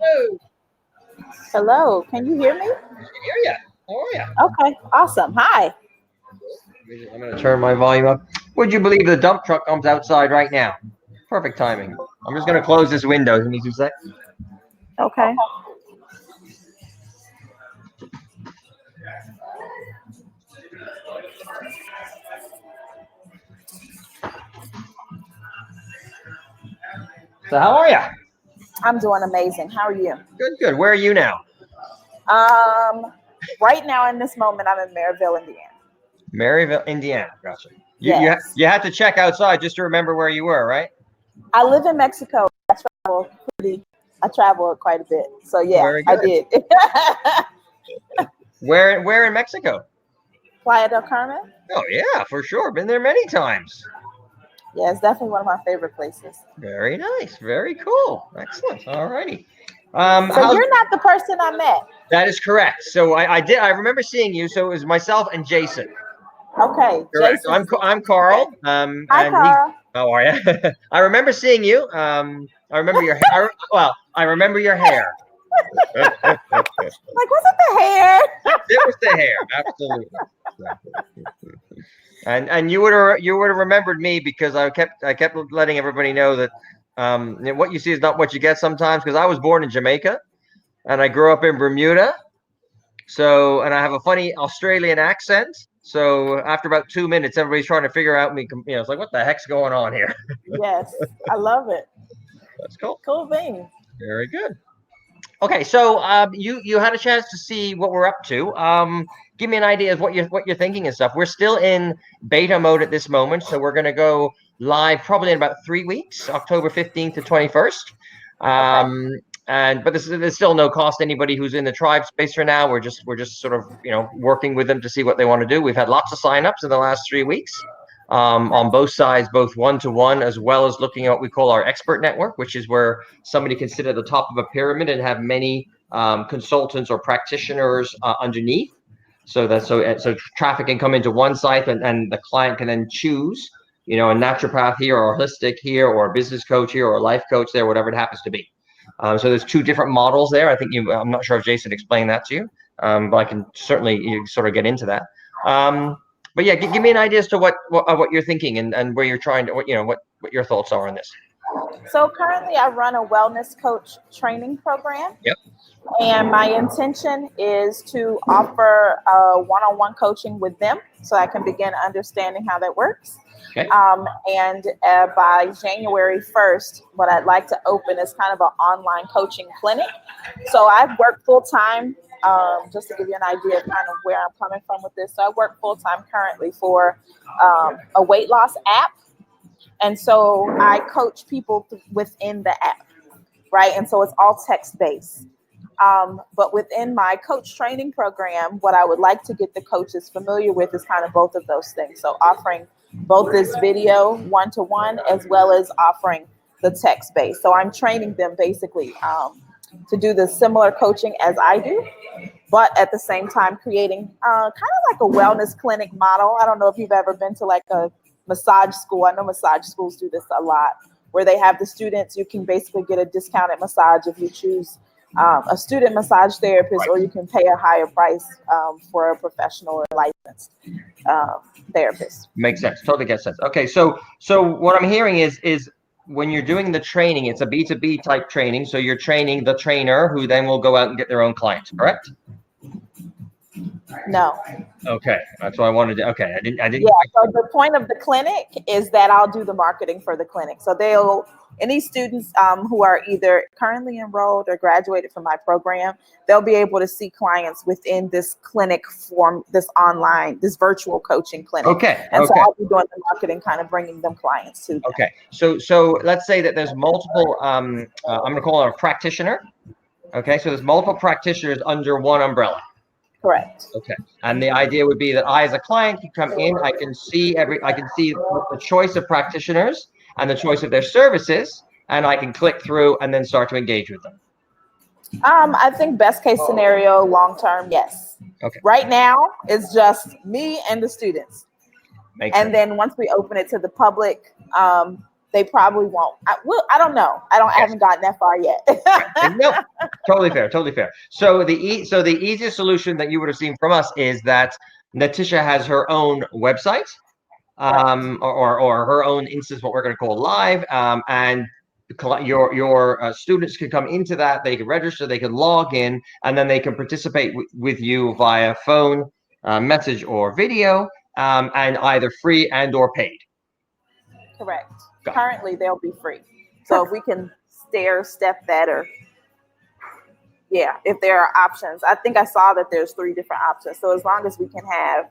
Hello. Hello, can you hear me? I can hear you. How are you? Okay, awesome. Hi. I'm going to turn my volume up. Would you believe the dump truck comes outside right now? Perfect timing. I'm just going to close this window. Give me 2 seconds. Okay. So how are you? I'm doing amazing. How are you? Good, good. Where are you now? Um, right now in this moment, I'm in Maryville, Indiana. Maryville, Indiana. Gotcha. Yes. You had to check outside just to remember where you were, right? I live in Mexico. Travel I travel quite a bit. So yeah, Very I good. did. Where in Mexico? Playa del Carmen? Oh yeah, for sure. Been there many times. Yeah, it's definitely one of my favorite places. Very nice. Very cool. Excellent. All righty. So you're not the person I met. That is correct. So I remember seeing you. So it was myself and Jason. Okay, Correct. Jason. I'm Carl. Okay. Hi, And he. Carl. How are you? I remember seeing you. I remember your hair. Well, I remember your hair. Like, was it the hair? It was the hair. Absolutely. And you would have remembered me because I kept letting everybody know that what you see is not what you get sometimes, because I was born in Jamaica and I grew up in Bermuda. So, and I have a funny Australian accent. So after about 2 minutes, everybody's trying to figure out me. It's like, what the heck's going on here? Yes, I love it. That's cool. Cool thing. Very good. Okay, so you had a chance to see what we're up to. Give me an idea of what you're thinking and stuff. We're still in beta mode at this moment, so we're going to go live probably in about 3 weeks, October 15th to 21st. But there's still no cost to anybody who's in the tribe space for now. We're just sort of working with them to see what they want to do. We've had lots of signups in the last 3 weeks. On both sides, both one-to-one, as well as looking at what we call our expert network, which is where somebody can sit at the top of a pyramid and have many consultants or practitioners underneath. So traffic can come into one site, and the client can then choose, a naturopath here, or a holistic here, or a business coach here, or a life coach there, whatever it happens to be. So there's 2 different models there. I'm not sure if Jason explained that to you, but I can certainly sort of get into that. But yeah, give me an idea as to what you're thinking and where you're trying to, what your thoughts are on this. So currently I run a wellness coach training program. Yep. And my intention is to offer one-on-one coaching with them so I can begin understanding how that works. Okay. And by January 1st, what I'd like to open is kind of an online coaching clinic. So I work full-time, just to give you an idea of kind of where I'm coming from with this. So I work full-time currently for a weight loss app. And so I coach people within the app, right? And so it's all text-based. But within my coach training program, what I would like to get the coaches familiar with is kind of both of those things. So offering both this video one-to-one as well as offering the text-based. So I'm training them basically to do the similar coaching as I do, but at the same time creating kind of like a wellness clinic model. I don't know if you've ever been to like a massage school. I know massage schools do this a lot, where they have the students, you can basically get a discounted massage if you choose a student massage therapist, or you can pay a higher price for a professional or licensed therapist. Makes sense. Totally gets sense. Okay, so what I'm hearing is when you're doing the training, it's a B2B type training. So you're training the trainer who then will go out and get their own clients, correct? No. Okay, that's what I wanted to. Okay, I didn't. Yeah. So the point of the clinic is that I'll do the marketing for the clinic. So any students who are either currently enrolled or graduated from my program, they'll be able to see clients within this clinic form, this virtual coaching clinic. Okay. And so I'll be doing the marketing, kind of bringing them clients to them. Okay. So let's say that there's multiple. I'm going to call it a practitioner. Okay. So there's multiple practitioners under one umbrella. Correct. Okay. And the idea would be that I, as a client, can come in. I can see the choice of practitioners and the choice of their services, and I can click through and then start to engage with them. I think best case scenario, long term, yes. Okay. Right now, it's just me and the students. Makes sense. Then once we open it to the public, they probably won't. I don't know. I haven't gotten that far yet. No, totally fair, totally fair. So the easiest solution that you would have seen from us is that Natisha has her own website, or her own instance, what we're going to call live, and your students can come into that. They can register, they can log in, and then they can participate with you via phone, message, or video, and either free and or paid. Correct. Currently, they'll be free. So if we can step that, or if there are options. I think I saw that there's 3 different options. So as long as we can have,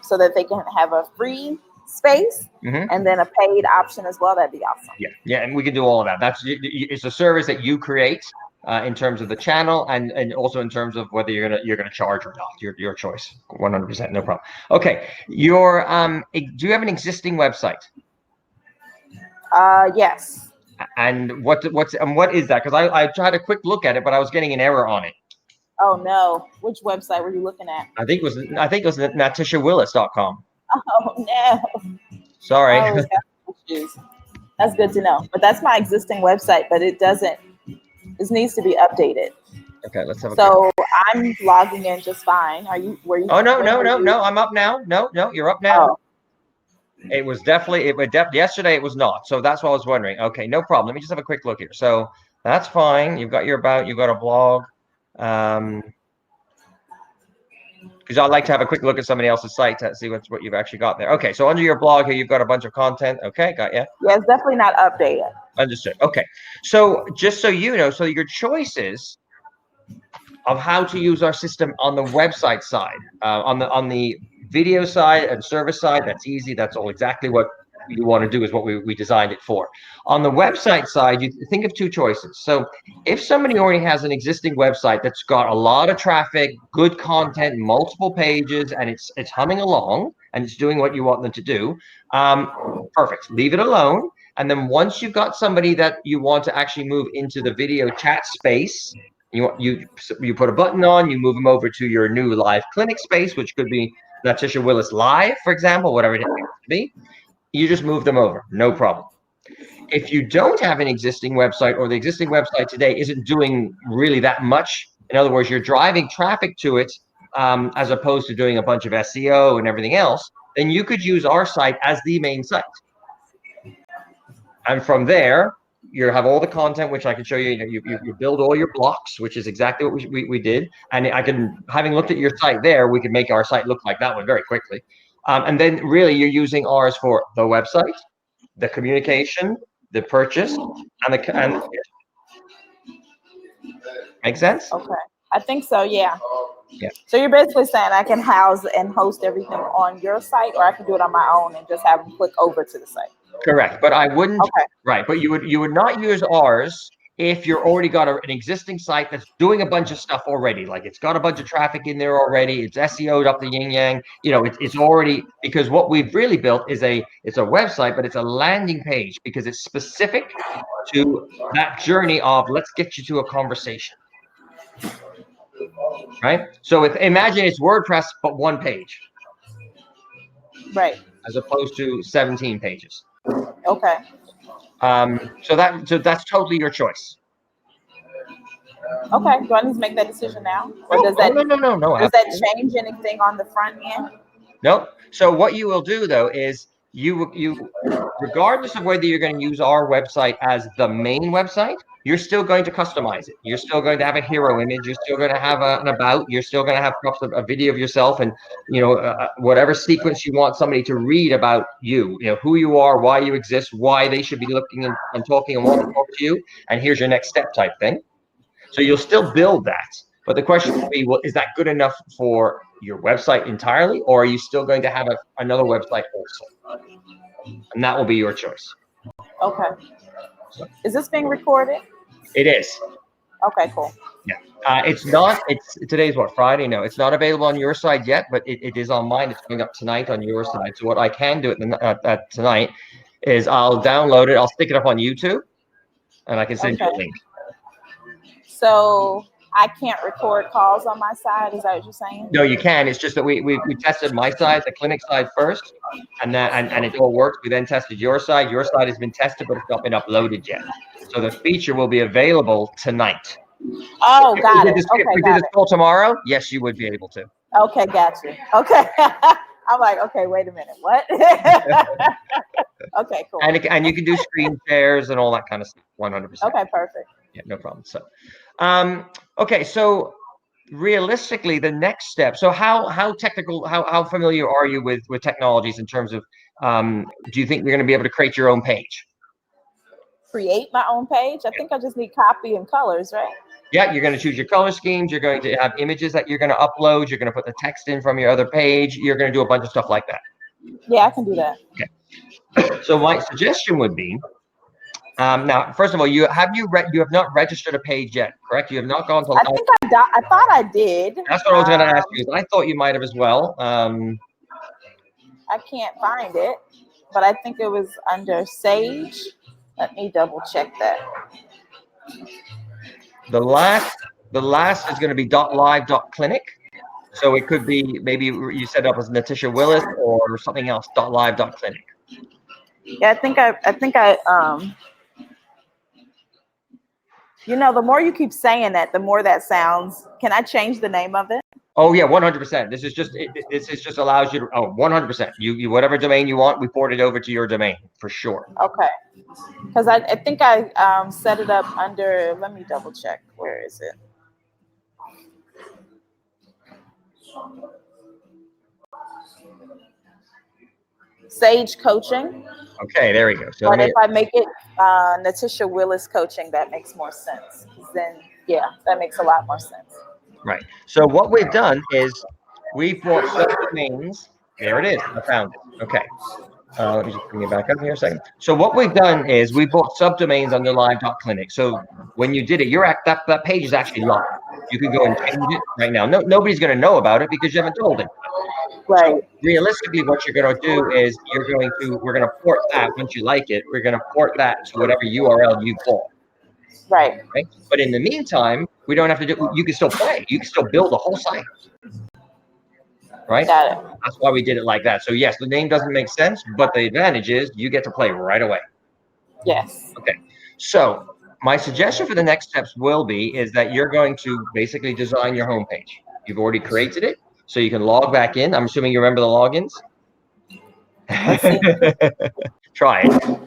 so that they can have a free space and then a paid option as well, that'd be awesome. Yeah, and we can do all of that. It's a service that you create in terms of the channel, and also in terms of whether you're gonna charge or not. Your choice, 100%, no problem. Okay, do you have an existing website? Yes. And what is that? Because I tried a quick look at it, but I was getting an error on it. Oh no! Which website were you looking at? I think it was natishawillis.com. Oh no! Sorry. That's good to know. But that's my existing website, but it doesn't. This needs to be updated. Okay, let's have a. So I'm logging in just fine. Were you? Oh no! I'm up now. No, you're up now. Oh. It was definitely yesterday. It was not. So that's what I was wondering. Okay, no problem. Let me just have a quick look here. So that's fine. You've got your about. You've got a blog. Because I'd like to have a quick look at somebody else's site to see what you've actually got there. Okay, so under your blog here, you've got a bunch of content. Okay, got you. Yeah, it's definitely not updated. Understood. Okay, so just so you know, so your choices of how to use our system on the website side, on the video side and service side, that's easy. That's all exactly what you want to do, is what we designed it for. On the website side, you think of 2 choices. So if somebody already has an existing website that's got a lot of traffic, good content, multiple pages, and it's humming along and it's doing what you want them to do, perfect. Leave it alone. And then once you've got somebody that you want to actually move into the video chat space, you put a button on, you move them over to your new live clinic space, which could be Natisha Willis Live, for example, whatever it happens to be. You just move them over, no problem. If you don't have an existing website, or the existing website today isn't doing really that much, in other words, you're driving traffic to it, as opposed to doing a bunch of SEO and everything else, then you could use our site as the main site. And from there, you have all the content, which I can show you. You build all your blocks, which is exactly what we did. And having looked at your site there, we could make our site look like that one very quickly. And then really you're using ours for the website, the communication, the purchase, and make sense? Okay, I think so. Yeah. Yeah. So you're basically saying I can house and host everything on your site, or I can do it on my own and just have them click over to the site. Correct, but I wouldn't. Okay. Right, but you would not use ours if you're already got an existing site that's doing a bunch of stuff already. Like it's got a bunch of traffic in there already. It's SEO'd up the yin yang. It's already, because what we've really built is it's a website, but it's a landing page because it's specific to that journey of let's get you to a conversation. Right. So imagine it's WordPress but 1 page. Right. As opposed to 17 pages. Okay. So that's totally your choice. Okay. Do I need to make that decision now, or does that no? Does that change anything on the front end? No. So what you will do though is you regardless of whether you're going to use our website as the main website, you're still going to customize it. You're still going to have a hero image. You're still going to have an about. You're still going to have perhaps a video of yourself, and whatever sequence you want somebody to read about you. Who you are, why you exist, why they should be looking and talking and want to talk to you. And here's your next step type thing. So you'll still build that, but the question will be, well, is that good enough for your website entirely, or are you still going to have another website also? And that will be your choice. Okay. So, is this being recorded? It is. Okay, cool. Yeah. It's not. Today's what, Friday? No, it's not available on your side yet, but it is on mine. It's going up tonight on your side. So what I can do tonight is I'll download it. I'll stick it up on YouTube, and I can send you a link. So I can't record calls on my side. Is that what you're saying? No, you can. It's just that we tested my side, the clinic side first, and it all worked. We then tested your side. Your side has been tested, but it's not been uploaded yet. So the feature will be available tonight. Oh, got it. If we Okay, did this call tomorrow, yes, you would be able to. Okay, gotcha. Okay. I'm like, okay, wait a minute. What? Okay, cool. And you can do screen shares and all that kind of stuff. 100%. Okay, perfect. Yeah, no problem. So, okay, so realistically, the next step. So, how technical? How familiar are you with technologies in terms of? Do you think you're going to be able to create your own page? Create my own page? I think I just need copy and colors, right? Yeah, you're going to choose your color schemes. You're going to have images that you're going to upload. You're going to put the text in from your other page. You're going to do a bunch of stuff like that. Yeah, I can do that. Okay. So my suggestion would be, now, first of all, you have not registered a page yet, correct? You have not gone to. I think I thought I did. That's what I was going to ask you. I thought you might have as well. I can't find it, but I think it was under Sage. Let me double check that. The last is going to be .live.clinic. So it could be maybe you set up as Natisha Willis or something else. .live.clinic. Yeah, I think I you know, the more you keep saying that, the more that sounds. Can I change the name of it? Oh yeah, 100%. This is just allows you to 100%. You whatever domain you want, we port it over to your domain for sure. Okay. Because I think I set it up under. Let me double check. Where is it? Sage Coaching. Okay, there we go. So but if I make it Natisha Willis Coaching, that makes more sense. Then yeah, that makes a lot more sense. Right. So what we've done is we've brought subdomains. There it is. I found it. Okay. Let me just bring it back up here a second. So what we've done is we brought subdomains under live.clinic. So when you did it, that page is actually live. You can go and change it right now. Nobody's going to know about it because you haven't told it. Right. So realistically, what you're going to do is we're going to port that once you like it. We're going to port that to whatever URL you bought. Right. Right. But in the meantime, we don't have to do. You can still play. You can still build the whole site. Right. Got it. That's why we did it like that. So yes, the name doesn't make sense, but the advantage is you get to play right away. Yes. Okay. So my suggestion for the next steps is that you're going to basically design your homepage. You've already created it, so you can log back in. I'm assuming you remember the logins. Try it.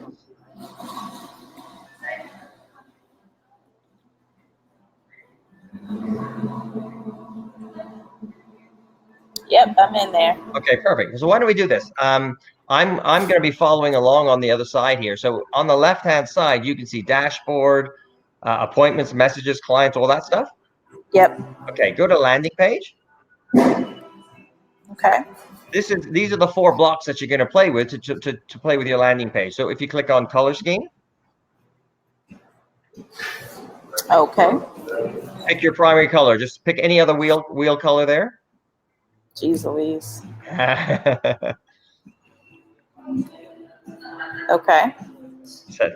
Yep, I'm in there. Okay, perfect. So why don't we do this? I'm going to be following along on the other side here. So on the left-hand side, you can see dashboard, appointments, messages, clients, all that stuff. Yep. Okay, go to landing page. Okay. These are the 4 blocks that you're going to play with to play with your landing page. So if you click on color scheme. Okay. Pick your primary color. Just pick any other wheel color there. Jeez Louise. Okay.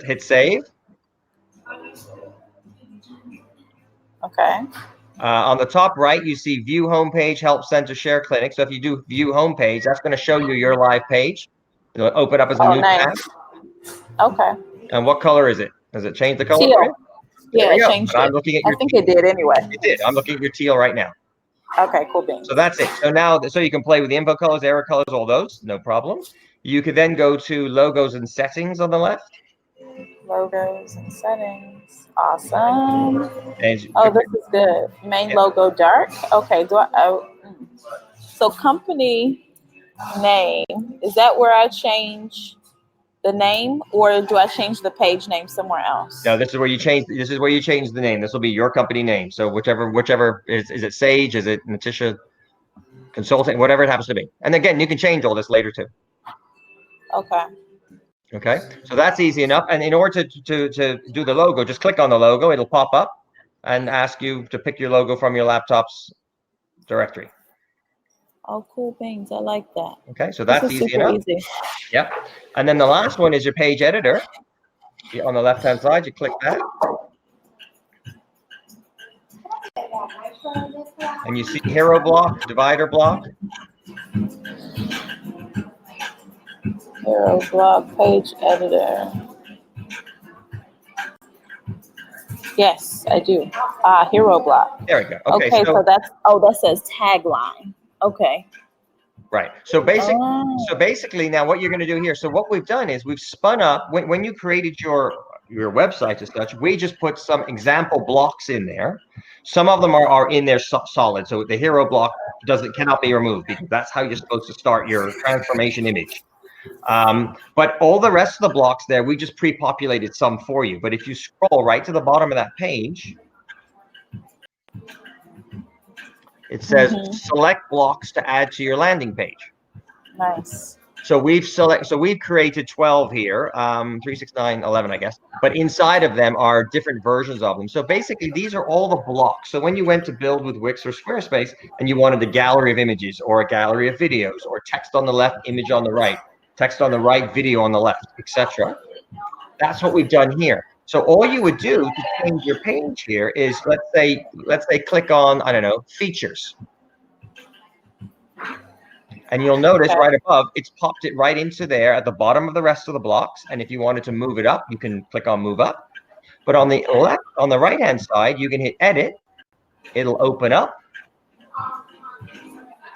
Hit save. Okay. On the top right, you see view homepage, help center, share clinic. So if you do view homepage, that's going to show you your live page. It'll open up as a new tab. Okay. And what color is it? Does it change the color? Teal. Yeah, it changed it. I'm looking at your I think it did anyway. It did. I'm looking at your teal right now. Okay, cool beans. So that's it. So now, so you can play with the info colors, error colors, all those, no problem. You could then go to logos and settings on the left. Logos and settings. Awesome. And this is good. Main logo dark. Okay. So company name, is that where I change the name, or do I change the page name somewhere else? No, this is where you change the name. This will be your company name. So whichever is it Sage, is it Natisha Consulting, whatever it happens to be. And again, you can change all this later too. Okay. Okay. So that's easy enough. And in order to do the logo, just click on the logo. It'll pop up and ask you to pick your logo from your laptop's directory. Oh, cool beans. I like that. Okay, so that's easy enough. Easy. Yep. And then the last one is your page editor. On the left-hand side, you click that. And you see hero block, divider block. Hero block, page editor. Yes, I do. Hero block. There we go. Okay, so that's, that says tagline. Okay. Right. So basically now what you're going to do here. So what we've done is we've spun up when you created your website as such, we just put some example blocks in there. Some of them are in there solid. So the hero block cannot be removed because that's how you're supposed to start your transformation image. But all the rest of the blocks there, we just pre-populated some for you. But if you scroll right to the bottom of that page, it says select blocks to add to your landing page. Nice. So we've created 12 here, 3, 6, 9, 11, I guess. But inside of them are different versions of them. So basically, these are all the blocks. So when you went to build with Wix or Squarespace and you wanted a gallery of images or a gallery of videos or text on the left, image on the right, text on the right, video on the left, etc. That's what we've done here. So all you would do to change your page here is let's say click on, I don't know, features. And you'll notice right above, it's popped it right into there at the bottom of the rest of the blocks. And if you wanted to move it up, you can click on move up. But on the left, on the right-hand side, you can hit edit. It'll open up.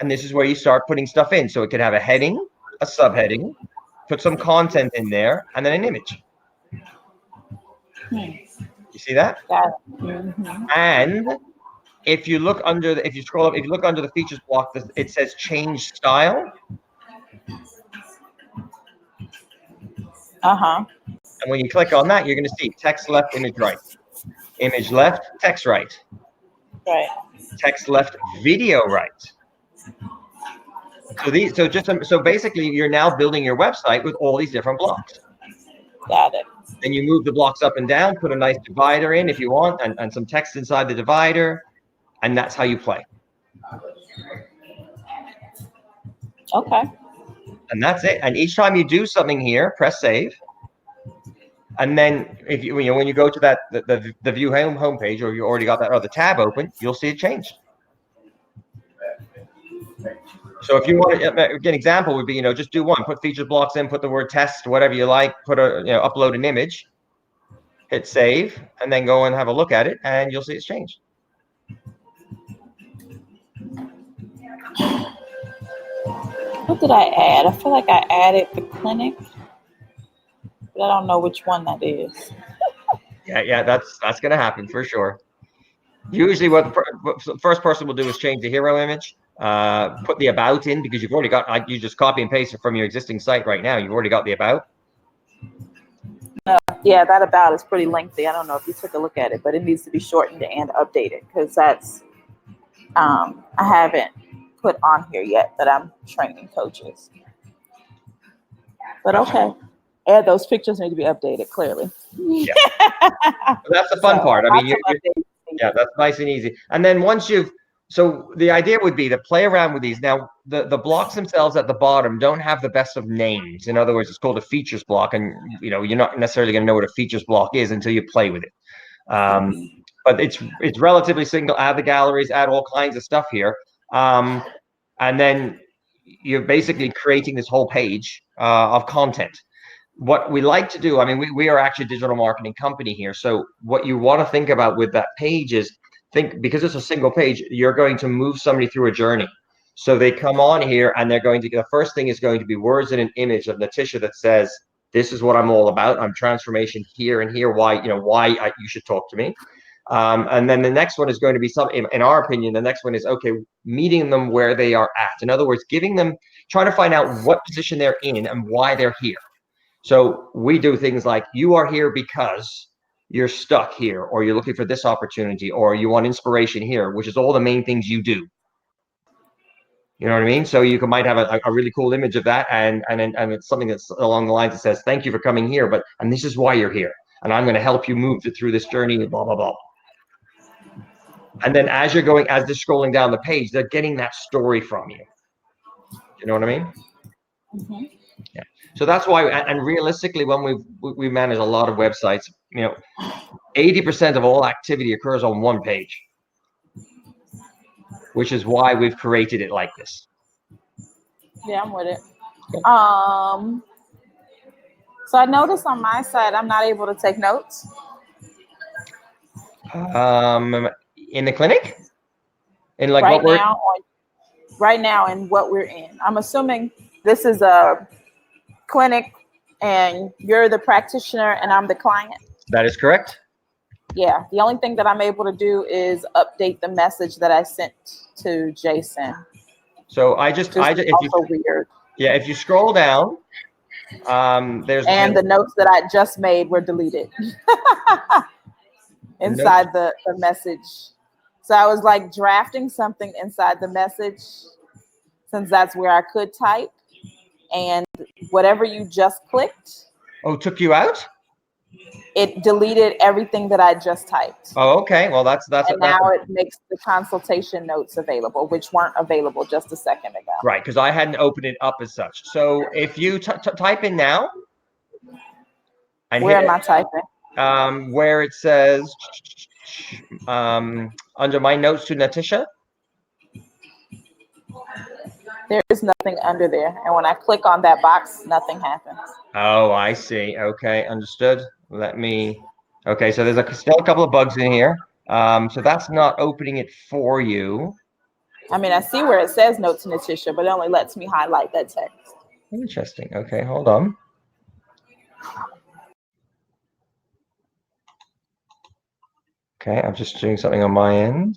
And this is where you start putting stuff in. So it could have a heading, a subheading, put some content in there, and then an image. You see that? And if you look under if you scroll up, if you look under the features block, it says change style. And when you click on that, you're going to see text left, image right. Image left, text right. Right. Text left, video right. So basically, you're now building your website with all these different blocks. Got it. Then you move the blocks up and down, put a nice divider in if you want, and some text inside the divider. And that's how you play. Okay. And that's it. And each time you do something here, press save. And then if you when you go to that the view homepage, or you already got that other tab open, you'll see it change. So if you want to, an example would be, just do one, put features blocks in, put the word test, whatever you like, upload an image, hit save, and then go and have a look at it, and you'll see it's changed. What did I add? I feel like I added the clinic, but I don't know which one that is. Yeah, that's going to happen for sure. Usually what the first person will do is change the hero image, put the about in, because you've already got, you just copy and paste it from your existing site right now. You've already got the about. Yeah, that about is pretty lengthy. I don't know if you took a look at it, but it needs to be shortened and updated, because that's, I haven't put on here yet that I'm training coaches. But okay. And those pictures need to be updated, clearly. Yeah. That's the fun part. I mean, yeah, that's nice and easy. And then once so the idea would be to play around with these. Now, the blocks themselves at the bottom don't have the best of names. In other words, it's called a features block, and you're not necessarily going to know what a features block is until you play with it. But it's relatively simple. Add the galleries, add all kinds of stuff here. And then you're basically creating this whole page of content. What we like to do, I mean, we are actually a digital marketing company here. So what you want to think about with that page is, because it's a single page, you're going to move somebody through a journey. So they come on here and the first thing is going to be words and an image of Natisha that says, this is what I'm all about. I'm transformation here and here. Why you should talk to me. And then the next one is going to be something, in our opinion, the next one is, okay, meeting them where they are at. In other words, trying to find out what position they're in and why they're here. So we do things like, you are here because you're stuck here, or you're looking for this opportunity, or you want inspiration here, which is all the main things you do. You know what I mean? So you might have a really cool image of that, and it's something that's along the lines that says, thank you for coming here, and this is why you're here. And I'm going to help you move through this journey, blah, blah, blah. And then as they're scrolling down the page, they're getting that story from you. You know what I mean? Mm-hmm. Yeah. So that's why, and realistically, when we manage a lot of websites, 80% of all activity occurs on one page. which is why we've created it like this. Yeah, I'm with it. So I noticed on my side, I'm not able to take notes. In the clinic? In like right what now, right now in what we're in. I'm assuming this is a clinic and you're the practitioner and I'm the client. That is correct. Yeah, the only thing that I'm able to do is update the message that I sent to Jason. So if also weird. Yeah, if you scroll down, there's the notes that I just made were deleted inside the message. So I was like drafting something inside the message, since that's where I could type, and whatever you just clicked. Oh, took you out? It deleted everything that I just typed. Oh, okay. Well, that's now it makes the consultation notes available, which weren't available just a second ago. Right, because I hadn't opened it up as such. So if you type in now, and where am I typing? Where it says under my notes to Natisha. There is nothing under there, and when I click on that box, nothing happens. Oh, I see. Okay, understood. Let me. Okay, so there's still a couple of bugs in here. So that's not opening it for you. I mean, I see where it says note to Natisha, but it only lets me highlight that text. Interesting. Okay, hold on. Okay, I'm just doing something on my end.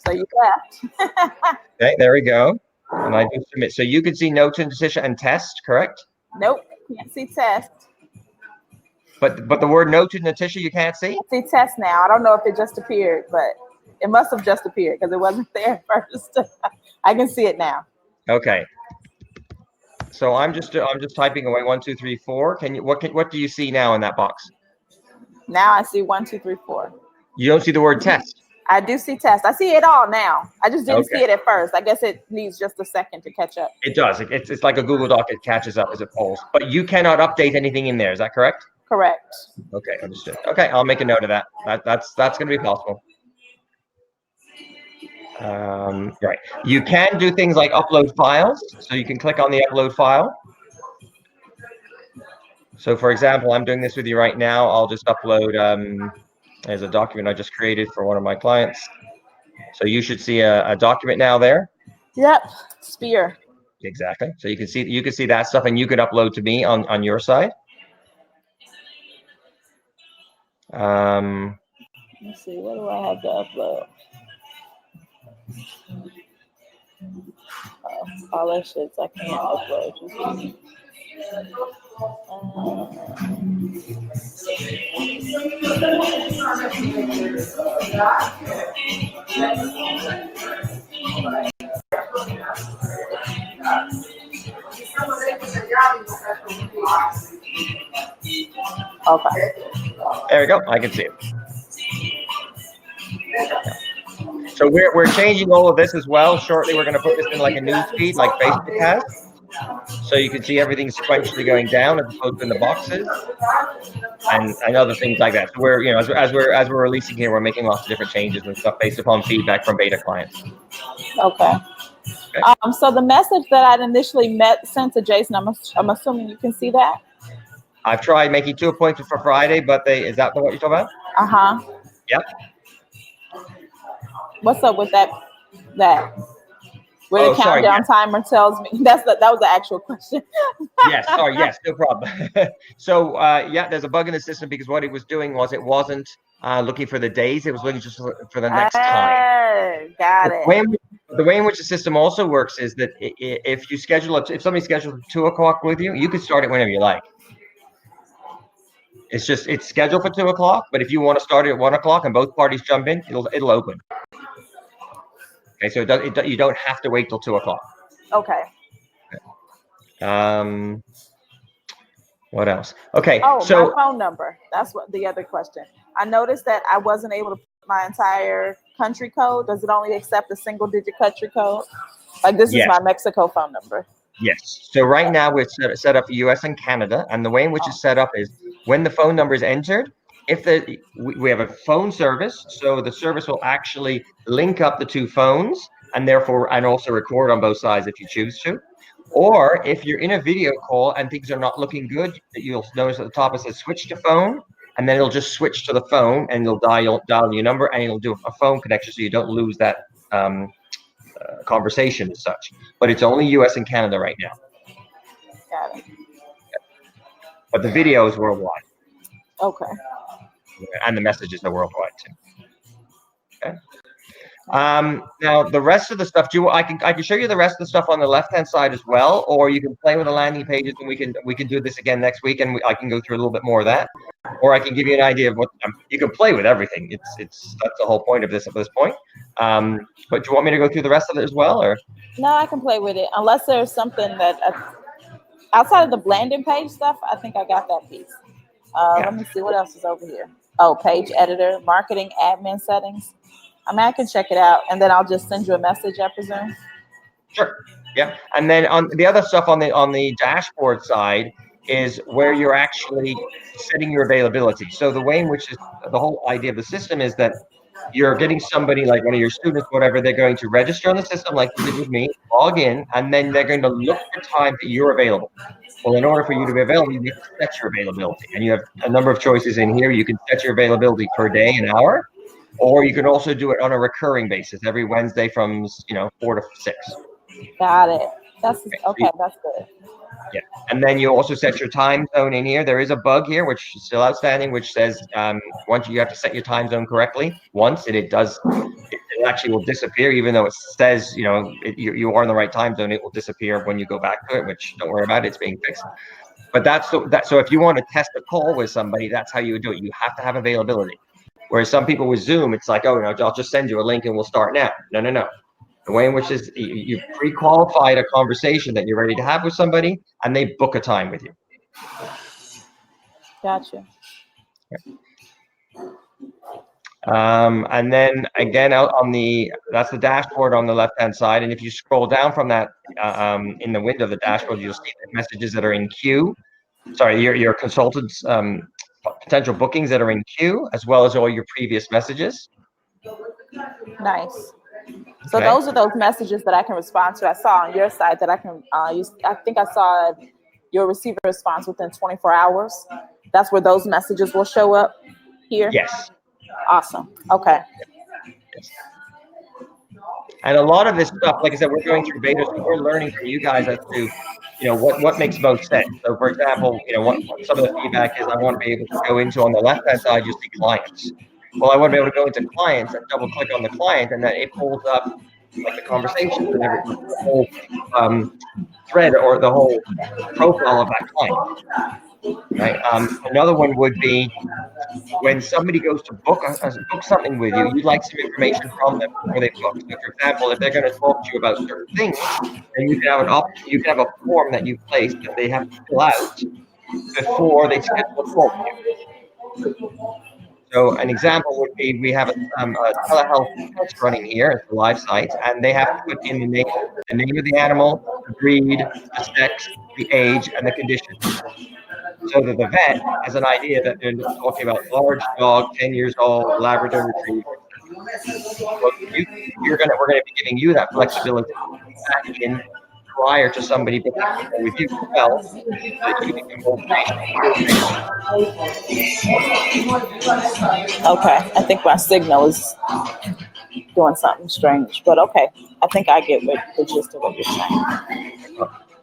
So you left. Okay, there we go. And I do submit. So you can see note to Natisha and test, correct? Nope, can't see test. But the word note to Natisha you can't see? I see test now. I don't know if it just appeared, but it must have just appeared because it wasn't there first. I can see it now. Okay. So I'm just typing away 1, 2, 3, 4. What do you see now in that box? Now I see 1, 2, 3, 4. You don't see the word test. I do see test. I see it all now. I just didn't see it at first. I guess it needs just a second to catch up. It does. It's like a Google Doc. It catches up as it polls. But you cannot update anything in there. Is that correct? Correct. Okay, understood. Okay, I'll make a note of that. That's going to be possible. Right. You can do things like upload files. So you can click on the upload file. So for example, I'm doing this with you right now. I'll just upload there's a document I just created for one of my clients. So you should see a document now there. Yep, Spear. Exactly. So you can see that stuff, and you could upload to me on your side. Let's see, what do I have to upload? All that shit I can't upload. Okay. There we go. I can see it. So we're changing all of this as well. Shortly, we're going to put this in like a news feed, like Facebook has. So you can see everything sequentially going down as opposed to in the boxes, and other things like that. So we're, you know, as we're releasing here, we're making lots of different changes and stuff based upon feedback from beta clients. Okay. So the message that I'd initially sent to Jason, I'm assuming you can see that. I've tried making 2 appointments for Friday, but is that what you're talking about? Yep. What's up with that? Where the countdown timer tells me that was the actual question. Yes, sorry, yes, no problem. So yeah, there's a bug in the system because what it was doing was it wasn't looking for the days; it was looking just for the next time. Got it. The way in which the system also works is that if you schedule if somebody schedules 2 o'clock with you, you can start it whenever you like. It's scheduled for 2 o'clock, but if you want to start it at 1 o'clock and both parties jump in, it'll open. Okay, so you don't have to wait till 2 o'clock. Okay. What else? Okay. Oh, so my phone number. That's what the other question. I noticed that I wasn't able to put my entire country code. Does it only accept a single-digit country code? Like this is my Mexico phone number. Yes. So right now we're set up for US and Canada, and the way in which it's set up is when the phone number is entered, if we have a phone service, so the service will actually link up the two phones and therefore and also record on both sides if you choose to. Or if you're in a video call and things are not looking good, you'll notice at the top it says switch to phone, and then it'll just switch to the phone and you'll dial your number and it'll do a phone connection so you don't lose that conversation as such. But it's only US and Canada right now. Got it. But the video is worldwide. Okay. And the messages are worldwide too. Okay. Now the rest of the stuff, I can show you the rest of the stuff on the left-hand side as well, or you can play with the landing pages, and we can do this again next week, and I can go through a little bit more of that, or I can give you an idea of what you can play with everything. That's the whole point of this at this point. But do you want me to go through the rest of it as well, or? No, I can play with it unless there's something that outside of the landing page stuff. I think I got that piece. Let me see what else is over here. Oh, page editor, marketing, admin settings. I mean, I can check it out, and then I'll just send you a message, I presume. Sure. Yeah. And then on the other stuff on the dashboard side is where you're actually setting your availability. So the way in which the whole idea of the system is that you're getting somebody like one of your students, whatever, they're going to register on the system like you did with me, log in, and then they're going to look for time that you're available. Well, in order for you to be available, you need to set your availability. And you have a number of choices in here. You can set your availability per day, an hour, or you can also do it on a recurring basis every Wednesday from 4 to 6. Got it. That's okay. That's good. Yeah, and then you also set your time zone in here. There is a bug here, which is still outstanding, which says once you have to set your time zone correctly. Once it actually will disappear, even though it says you are in the right time zone. It will disappear when you go back to it. Which don't worry about it; it's being fixed. But so if you want to test a call with somebody, that's how you would do it. You have to have availability. Whereas some people with Zoom, it's like, oh, I'll just send you a link and we'll start now. No. The way in which is you pre-qualified a conversation that you're ready to have with somebody, and they book a time with you. Gotcha. And then again, that's the dashboard on the left-hand side. And if you scroll down from that in the window of the dashboard, you'll see the messages that are in queue. Sorry, your consultants' potential bookings that are in queue, as well as all your previous messages. Nice. So those are those messages that I can respond to. I saw on your side that I can use. I think I saw your receiver response within 24 hours. That's where those messages will show up here? Yes. Awesome. Okay. Yes. And a lot of this stuff, like I said, we're going through beta, so we're learning from you guys as to, what makes most sense. So, for example, what some of the feedback is, I want to be able to go into on the left-hand side, you see clients. Well, I want to be able to go into clients and double click on the client, and then it pulls up like the conversation and everything, the whole thread or the whole profile of that client. Right. Another one would be when somebody goes to book something with you, you'd like some information from them before they book. So, for example, if they're going to talk to you about certain things, then you can have an option. You can have a form that you place that they have to fill out before they schedule a call with you. So an example would be we have a telehealth test running here at the live site, and they have to put in the name of the animal, the breed, the sex, the age, and the condition. So that the vet has an idea that they're talking about large dog, 10 years old, Labrador Retriever. So we're going to be giving you that flexibility back in prior to somebody booking with you as well, so that you can get more information. Okay, I think my signal is doing something strange, but okay, I think I get the gist of what you're saying.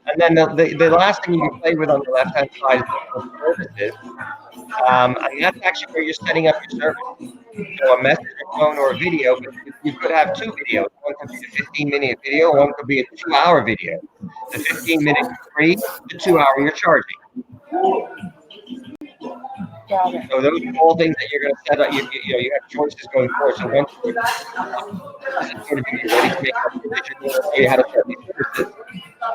And then the last thing you can play with on the left-hand side is services. And that's actually where you're setting up your service. So a message, a phone, or a video, but you could have two videos. One could be a 15-minute video, one could be a 2-hour video. The 15-minute is free, the 2-hour you're charging. So those are all things that you're going to set up. You have choices going forward. So once this is going to be ready to make a decision, you how to set these services.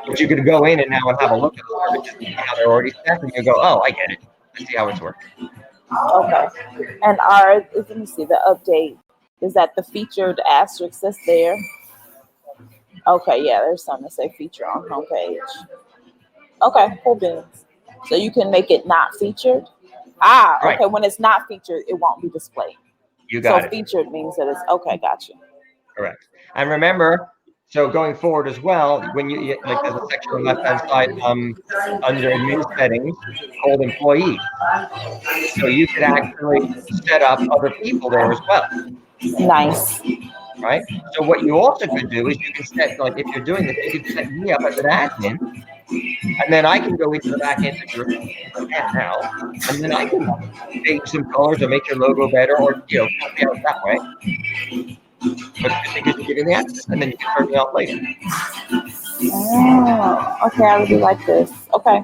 But you could go in and now have a look at the services and see how they're already set, and you go, oh, I get it. I see how it's working. Okay. And let me see the update. Is that the featured asterisk that's there? Okay, yeah, there's something to say feature on homepage. Okay, cool beans. So you can make it not featured. Ah, Right. okay. When it's not featured, it won't be displayed. You So got it. featured means that it's okay. Gotcha. Correct. And remember, so going forward as well, when like there's a section on the left hand side under admin settings called employees. So you could actually set up other people there as well. Nice. Right. So what you also could do is you can set, like if you're doing this, you can set me up as an admin, and then I can go into the back end of your, I can now, and then I can change some colors or make your logo better, or help me out that way. But because you're giving the access, and then you can turn me off later. Oh, okay. I really like this. Okay.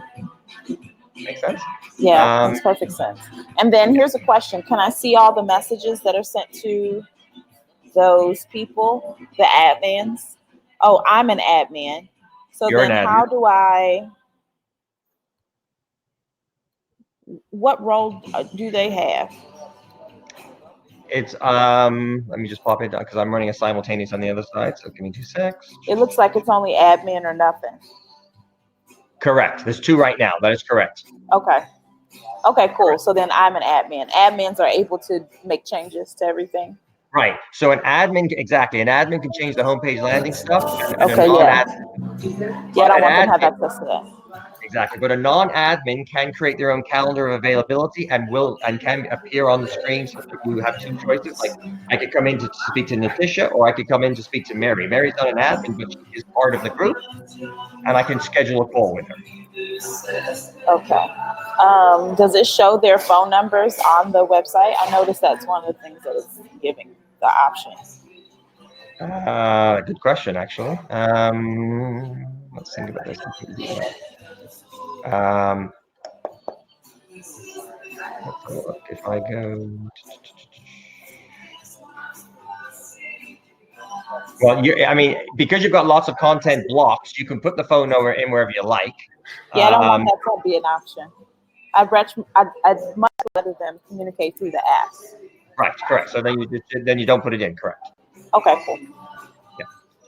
Makes sense? Yeah, makes perfect sense. And then here's a question: can I see all the messages that are sent to those people, the admins? Oh, I'm an admin. So You're then an admin. how do I, what role do they have? It's let me just pop it down because I'm running a simultaneous on the other side. So give me 2 seconds. It looks like it's only admin or nothing. Correct. There's 2 right now. That is correct. Okay. Okay, cool. Correct. So then I'm an admin. Admins are able to make changes to everything. Right. So an admin, exactly. An admin can change the homepage landing stuff. And Okay, yeah. Yeah, I don't want them to have access to that. Exactly. But a non-admin can create their own calendar of availability and can appear on the screen. So you have 2 choices. Like I could come in to speak to Natisha, or I could come in to speak to Mary. Mary's not an admin, but she is part of the group, and I can schedule a call with her. Okay. Does it show their phone numbers on the website? I noticed that's one of the things that it's giving the options. Good question, actually. Let's think about this. Let's look. If I go, well, I mean, because you've got lots of content blocks, you can put the phone number in wherever you like. Yeah, I don't want that to be an option. I'd much rather them communicate through the app. Right, correct. So then you don't put it in, correct? Okay, cool.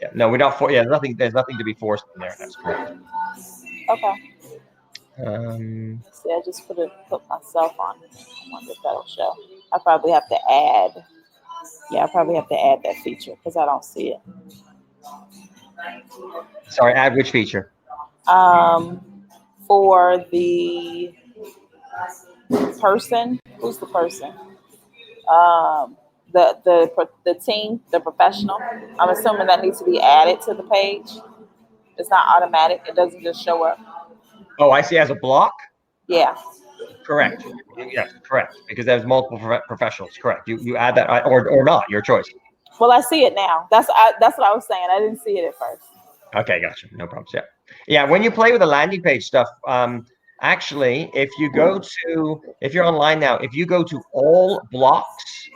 Yeah. No, we're not for. Yeah, there's nothing to be forced in there. That's correct. Okay. See, I just put myself on. I wonder if that'll show. I probably have to add. Yeah, I probably have to add that feature because I don't see it. Sorry, add which feature? For the person. Who's the person? The team, the professional. I'm assuming that needs to be added to the page. It's not automatic. It doesn't just show up. Oh, I see. As a block? Yeah. Correct. Yes, correct. Because there's multiple professionals. Correct. You add that or not. Your choice. Well, I see it now. That's what I was saying. I didn't see it at first. Okay, gotcha. No problems. Yeah. When you play with the landing page stuff, actually, if you're online now, if you go to all blocks,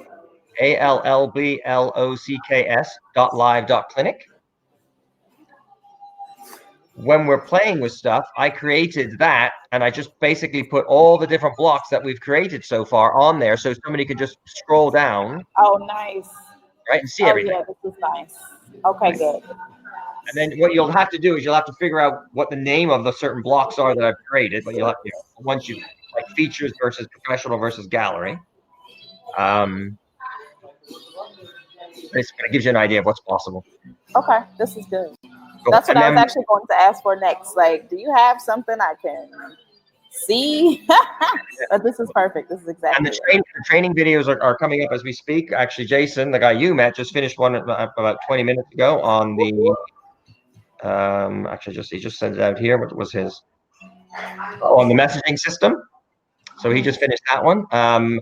allblocks.live.clinic. When we're playing with stuff, I created that, and I just basically put all the different blocks that we've created so far on there, so somebody could just scroll down. Oh, nice. Right, and see everything. Yeah, this is nice. Okay, right. Good. And then what you'll have to do is you'll have to figure out what the name of the certain blocks are that I've created, but you'll have to, once you like features versus professional versus gallery. This gives you an idea of what's possible. Okay, this is good. Cool. That's what I was actually going to ask for next. Like, do you have something I can see? But this is perfect. This is exactly. And the training videos are coming up as we speak. Actually, Jason, the guy you met, just finished one about 20 minutes ago on the. Actually, he just sent it out here. What was his? Oh, on the messaging system. So he just finished that one.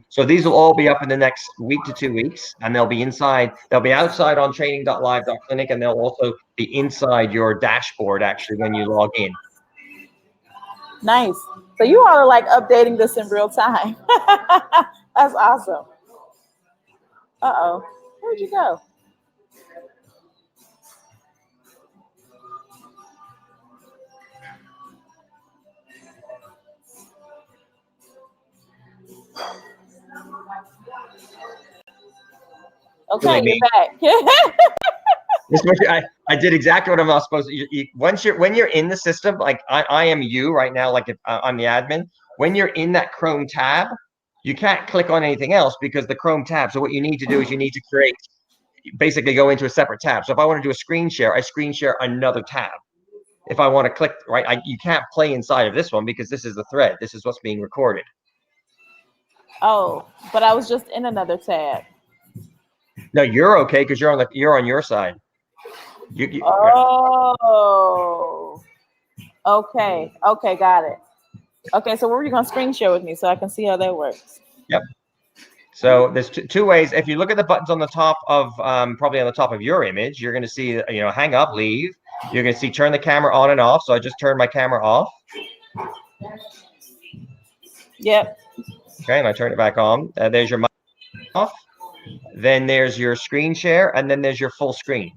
So these will all be up in the next week to 2 weeks, and they'll be inside. They'll be outside on training.live.clinic, and they'll also be inside your dashboard actually when you log in. Nice. So you all are like updating this in real time. That's awesome. Uh-oh. Where'd you go? Okay, you're back. I did exactly what I'm not supposed to. When you're in the system, like I am you right now, like if I'm the admin. When you're in that Chrome tab, you can't click on anything else because the Chrome tab. So what you need to do is you need to basically go into a separate tab. So if I want to do a screen share, I screen share another tab. If I want to click, right, you can't play inside of this one because this is the thread. This is what's being recorded. Oh, but I was just in another tab. No, you're okay because you're on your side. Oh, okay, got it. Okay, so what were you gonna screen share with me so I can see how that works? Yep. So there's two ways. If you look at the buttons on the top of probably on the top of your image, you're going to see hang up, leave. You're going to see turn the camera on and off. So I just turned my camera off. Yep. Okay, and I turn it back on. There's your mic off. Then there's your screen share, and then there's your full screen.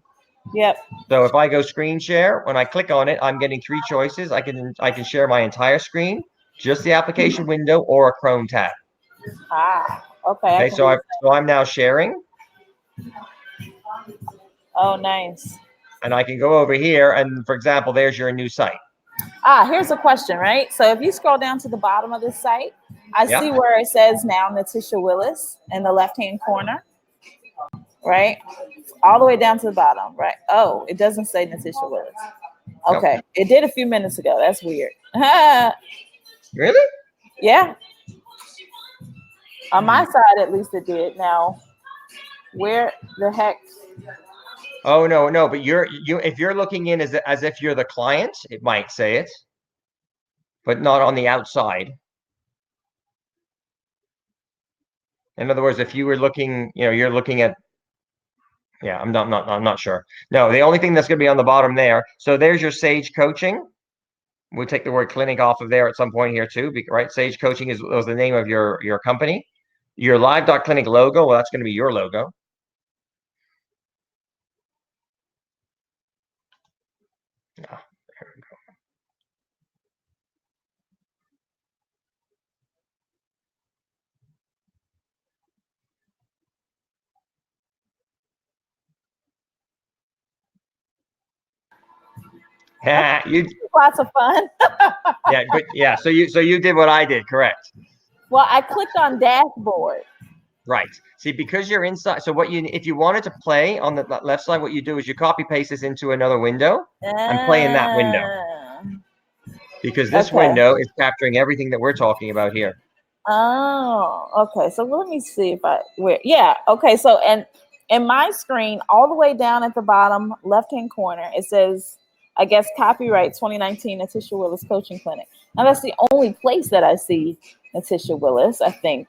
Yep. So if I go screen share, when I click on it, I'm getting 3 choices. I can share my entire screen, just the application window, or a Chrome tab. Ah, okay. Okay, so I'm now sharing. Oh, nice. And I can go over here, and for example, there's your new site. Here's a question, right? So if you scroll down to the bottom of this site, I see where it says now Natisha Willis in the left-hand corner, right? All the way down to the bottom, right? Oh, it doesn't say Natisha Willis. Okay, It did a few minutes ago. That's weird. Really? Yeah. On my side, at least it did. Now, where the heck? Oh no, but if you're looking in as if you're the client, it might say it, but not on the outside. In other words, if you were looking, you're looking at. Yeah, I'm not sure. No, the only thing that's going to be on the bottom there. So there's your Sage Coaching. We'll take the word clinic off of there at some point here too, right? Sage Coaching was the name of your company. Your live.clinic logo, well, that's going to be your logo. Oh, there we go. Yeah, lots of fun. Yeah, but yeah, so you did what I did, correct? Well, I clicked on dashboard. Right. See, because you're inside. So if you wanted to play on the left side, what you do is you copy paste this into another window and play in that window. Because this window is capturing everything that we're talking about here. Oh, okay. So let me see yeah. Okay. So, and in my screen, all the way down at the bottom left-hand corner, it says, I guess, copyright 2019 Natisha Willis Coaching Clinic. Now that's the only place that I see Natisha Willis, I think.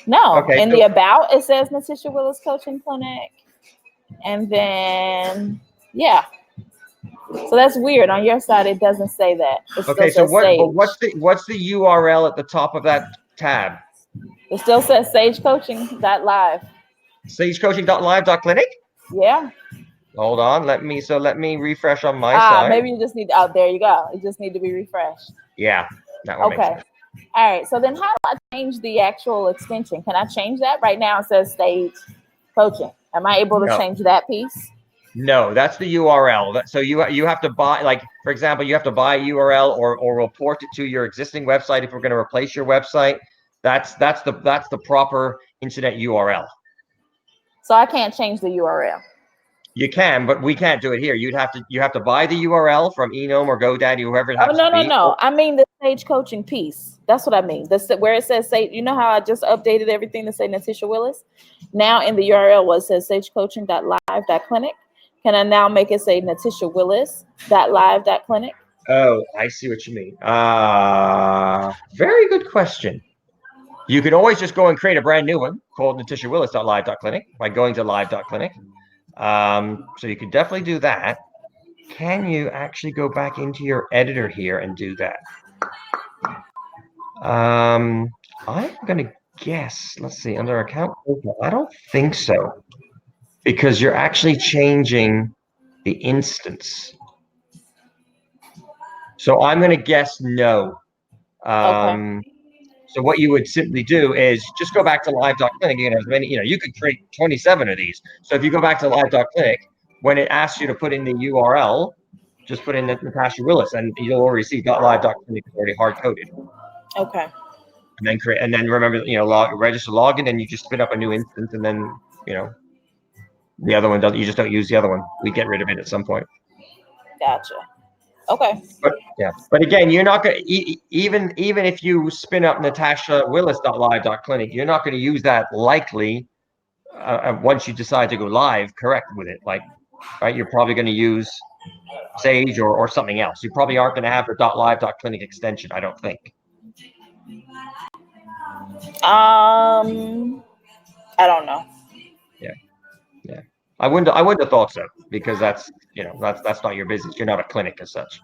No, in the about, it says Natisha Willis Coaching Clinic. And then, yeah. So that's weird. On your side, it doesn't say that. Okay, so what's the URL at the top of that tab? It still says sagecoaching.live. Sagecoaching.live.clinic? Yeah. Hold on. Let me refresh on my side. Maybe you just need there you go. It just need to be refreshed. Yeah. That one okay. All right. So then how do I change the actual extension? Can I change that? Right now it says Sage Coaching. Am I able to change that piece? No, that's the URL. So you have to buy, like, for example, you have to buy a URL or report it to your existing website if we're going to replace your website. That's the proper internet URL. So I can't change the URL. You can, but we can't do it here. You have to buy the URL from Enome or GoDaddy, whoever it happens to be. No. I mean the Sage Coaching piece. That's what I mean. Where it says Sage. You know how I just updated everything to say Natisha Willis? Now in the URL was says sagecoaching.live.clinic. Can I now make it say Natisha Willis.live.clinic? Oh, I see what you mean. Very good question. You could always just go and create a brand new one called NatishaWillis.live.clinic by going to live.clinic. So you could definitely do that. Can you actually go back into your editor here and do that? I'm going to guess. Let's see, under account profile. I don't think so. Because you're actually changing the instance. So I'm going to guess no. So what you would simply do is just go back to live.clinic. You can have many, you could create 27 of these. So if you go back to live.clinic, when it asks you to put in the URL, just put in Natasha Willis, and you'll already see .live.clinic already hard coded. Okay. And then create, and then remember, register login, and you just spin up a new instance, and then the other one doesn't. You just don't use the other one. We get rid of it at some point. Gotcha. Okay. But again, you're not going to even if you spin up NatashaWillis.live.clinic, you're not going to use that likely once you decide to go live correct with it. Like, right, you're probably going to use Sage or something else. You probably aren't going to have the .live.clinic extension, I don't think. I don't know. Yeah. I wouldn't have thought so, because that's not your business. You're not a clinic as such.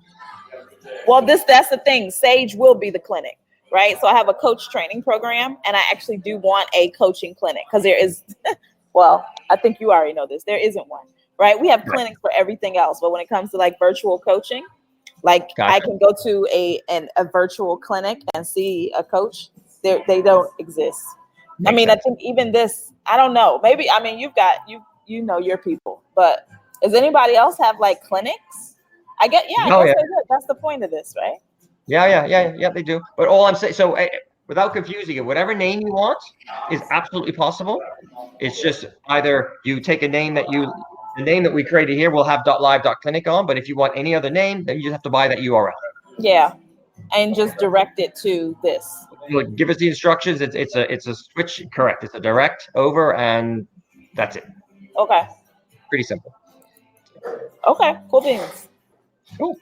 Well, that's the thing. Sage will be the clinic, right? So I have a coach training program, and I actually do want a coaching clinic, because there is, well, I think you already know this. There isn't one, right? We have clinics for everything else, but when it comes to like virtual coaching, like Gotcha. I can go to a virtual clinic and see a coach. They don't exist. I mean, I think even this, I don't know. Maybe, I mean, you know your people, but does anybody else have like clinics? I guess they do. That's the point of this, right? Yeah, they do. But all I'm saying, so without confusing it, whatever name you want is absolutely possible. It's just either you take a name the name that we created here will have .live.clinic on, but if you want any other name, then you just have to buy that URL. Yeah, and just direct it to this. Give us the instructions. It's a switch. Correct. It's a direct over, and that's it. Okay. Pretty simple. Okay. Cool beans. Cool.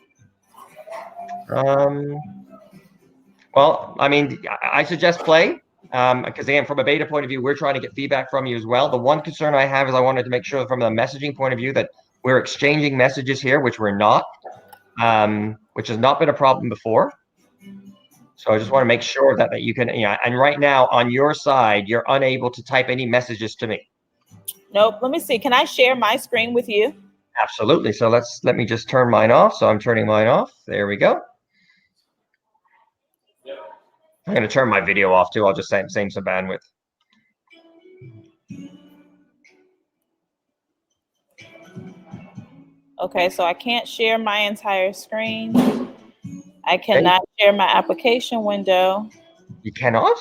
Well, I mean, I suggest play, because again, from a beta point of view, we're trying to get feedback from you as well. The one concern I have is I wanted to make sure from the messaging point of view that we're exchanging messages here, which we're not, which has not been a problem before. So I just want to make sure that you can, and right now on your side, you're unable to type any messages to me. Nope. Let me see. Can I share my screen with you? Absolutely. So let me just turn mine off. So I'm turning mine off. There we go. I'm going to turn my video off too. I'll just save some bandwidth. Okay, so I can't share my entire screen. I cannot share my application window. You cannot?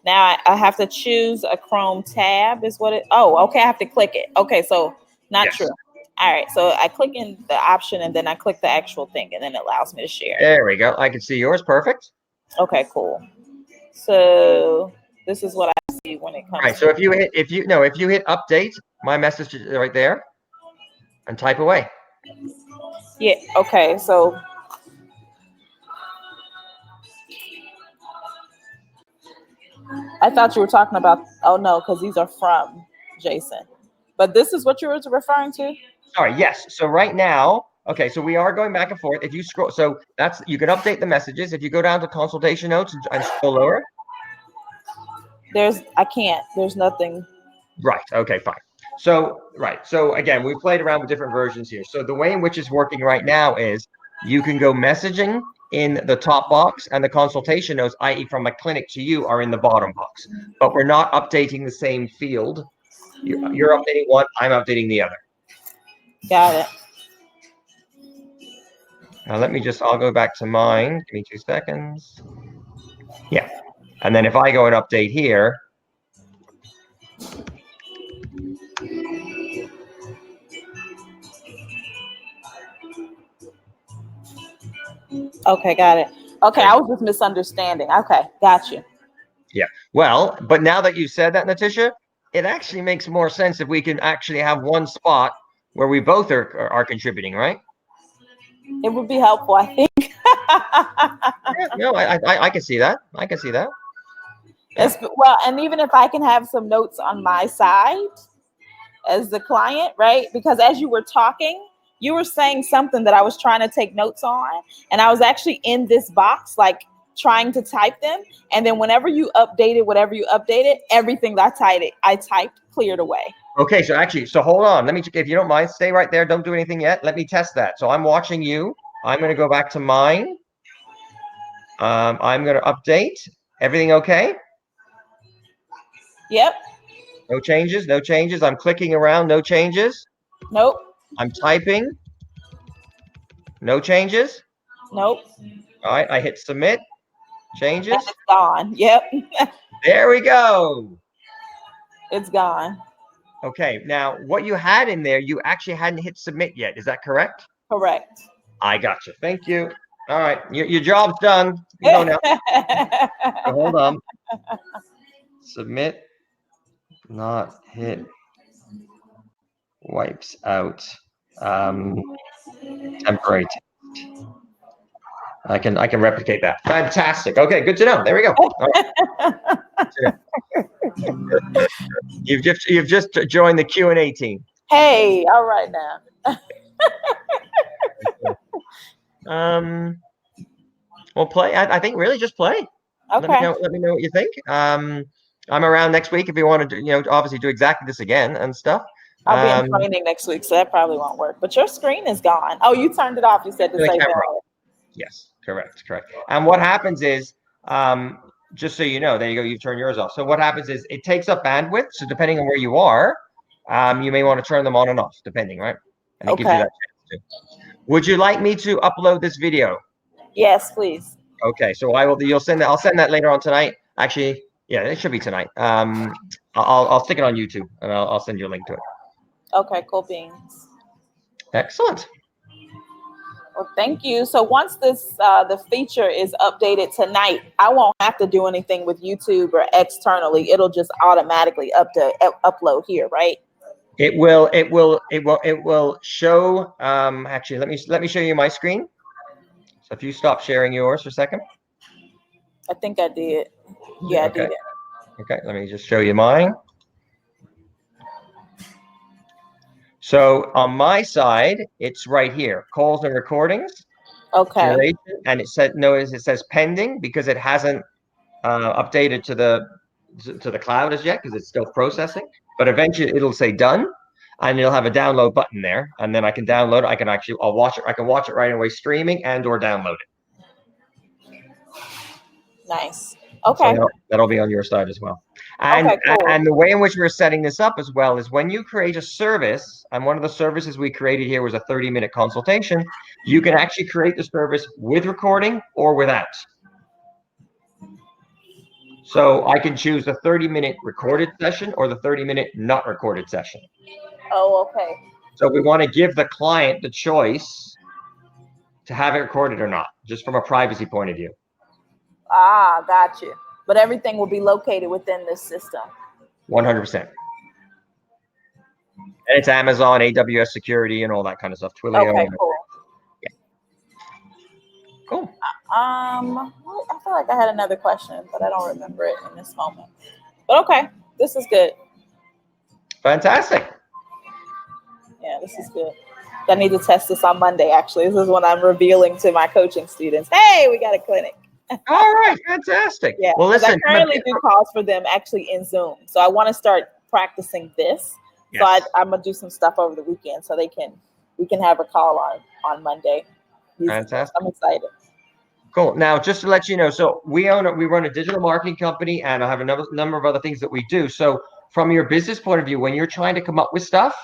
Now I have to choose a Chrome tab is what it, okay, I have to click it. Okay, so not true. All right, so I click in the option and then I click the actual thing and then it allows me to share. There we go. I can see yours. Perfect. Okay, cool. So this is what I see when it comes. Right. So if you hit update, my message is right there, and type away. Yeah. Okay. So I thought you were talking about. Oh no, because these are from Jason. But this is what you were referring to. Sorry. Yes. So right now. Okay, so we are going back and forth. If you scroll, so you can update the messages. If you go down to consultation notes and scroll lower. I can't. There's nothing. Right. Okay, fine. So, So again, we played around with different versions here. So the way in which it's working right now is you can go messaging in the top box and the consultation notes, i.e. from my clinic to you, are in the bottom box. But we're not updating the same field. You're updating one, I'm updating the other. Got it. Now I'll go back to mine. Give me 2 seconds. Yeah. And then if I go and update here. Okay, got it. Okay, I was just misunderstanding. Okay, got you. Yeah. Well, but now that you said that, Natasha, it actually makes more sense if we can actually have one spot where we both are contributing, right? It would be helpful, I think. No, I can see that. I can see that. Well, and even if I can have some notes on my side as the client, right? Because as you were talking, you were saying something that I was trying to take notes on, and I was actually in this box, like trying to type them. And then whenever you updated, everything that I typed cleared away. Okay, so hold on. If you don't mind, stay right there. Don't do anything yet. Let me test that. So I'm watching you. I'm going to go back to mine. I'm going to update. Everything okay? Yep. No changes. I'm clicking around. No changes. Nope. I'm typing. No changes. Nope. All right, I hit submit. Changes. And it's gone. Yep. There we go. It's gone. Okay, now what you had in there, you actually hadn't hit submit yet. Is that correct? Correct. I got you. Thank you. All right, your job's done. You go now. So hold on. Submit. Not hit. Wipes out. Temporary text. I can replicate that. Fantastic. Okay, good to know. There we go. All right. You've just joined the Q&A team. Hey, all right now. Well, play. I think really just play. Okay. Let me know what you think. I'm around next week if you want to obviously do exactly this again and stuff. I'll be in training next week, so that probably won't work. But your screen is gone. Oh, you turned it off. You said to say that. Yes, correct. And what happens is, just so you know, there you go, you turn yours off. So what happens is it takes up bandwidth. So depending on where you are, you may want to turn them on and off, depending, right? And it gives you that chance too. Would you like me to upload this video? Yes, please. Okay, so I'll send that later on tonight. Actually, yeah, it should be tonight. I'll stick it on YouTube and I'll send you a link to it. Okay, cool beans. Excellent. Well, thank you. So once this the feature is updated tonight, I won't have to do anything with YouTube or externally. It'll just automatically upload here, right? It will show. Actually, let me show you my screen. So if you stop sharing yours for a second. I think I did. Yeah, okay. I did. Okay, let me just show you mine. So on my side, it's right here, calls and recordings. Okay. Duration, and it says pending because it hasn't updated to the cloud as yet because it's still processing. But eventually it'll say done, and it'll have a download button there, and then I can download it. I'll watch it. I can watch it right away, streaming and/or download it. Nice. Okay. So that'll be on your side as well. And okay, cool. And the way in which we're setting this up as well is when you create a service, and one of the services we created here was a 30-minute consultation, you can actually create the service with recording or without. So I can choose the 30-minute recorded session or the 30-minute not recorded session. Oh, okay. So we want to give the client the choice to have it recorded or not, just from a privacy point of view. Ah, got you. But everything will be located within this system. 100%. And it's Amazon, AWS security, and all that kind of stuff. Twilio. Okay, cool. Yeah. Cool. I feel like I had another question, but I don't remember it in this moment. But okay, this is good. Fantastic. Yeah, this is good. I need to test this on Monday, actually. This is when I'm revealing to my coaching students, hey, we got a clinic. All right, fantastic. Yeah, well, listen. I currently do calls for them actually in Zoom. So I want to start practicing this. Yes. So I'm going to do some stuff over the weekend so we can have a call on Monday. Fantastic. I'm excited. Cool. Now, just to let you know, so we run a digital marketing company, and I have a number of other things that we do. So from your business point of view, when you're trying to come up with stuff,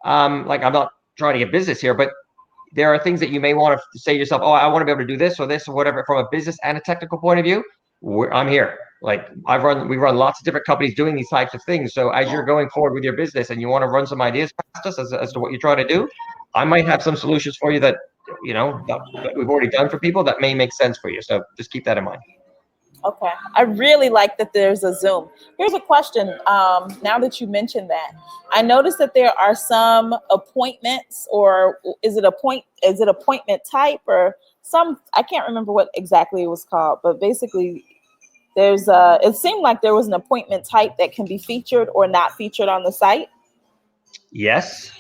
like I'm not trying to get business here, but there are things that you may want to say to yourself, oh, I want to be able to do this or whatever. From a business and a technical point of view, I'm here. Like we run lots of different companies doing these types of things. So as you're going forward with your business and you want to run some ideas past us as to what you're trying to do, I might have some solutions for you that that we've already done for people that may make sense for you. So just keep that in mind. Okay. I really like that there's a Zoom. Here's a question. Now that you mentioned that, I noticed that there are some appointments, or is it appointment type or some, I can't remember what exactly it was called, but basically it seemed like there was an appointment type that can be featured or not featured on the site. Yes.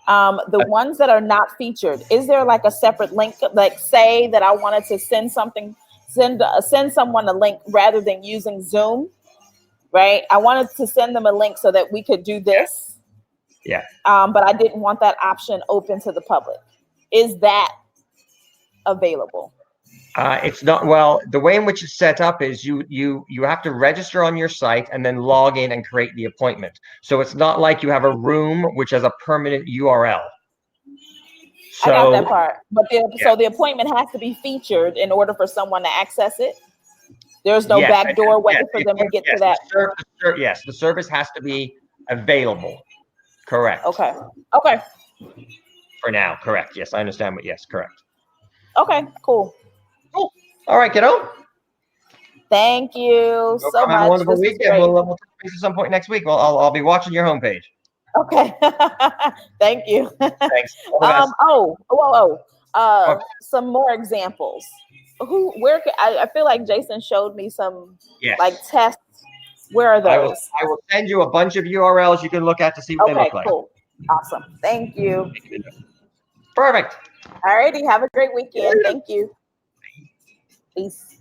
The ones that are not featured, is there like a separate link? Like say that I wanted to send something, send someone a link rather than using Zoom, right? I wanted to send them a link so that we could do this. Yeah. But I didn't want that option open to the public. Is that available? It's not, well, the way in which it's set up is you have to register on your site and then log in and create the appointment. So it's not like you have a room which has a permanent URL. I got that So part. But so the appointment has to be featured in order for someone to access it. There's no yes, back door way yes, for them to get to that. Yes, the service has to be available. Correct. Okay. Okay. For now, correct. Yes, I understand. But yes, correct. Okay. Cool. Cool. All right, kiddo. Thank you so much. Have a wonderful This is weekend. great. We'll touch base at some point next week. Well, I'll be watching your homepage. Okay. Thank you. Thanks. All the best. Okay. Some more examples. I feel like Jason showed me some like tests. Where are those? I will send you a bunch of URLs you can look at to see what they look like. Cool. Awesome. Thank you. Perfect. All righty. Have a great weekend. Thank you. Peace.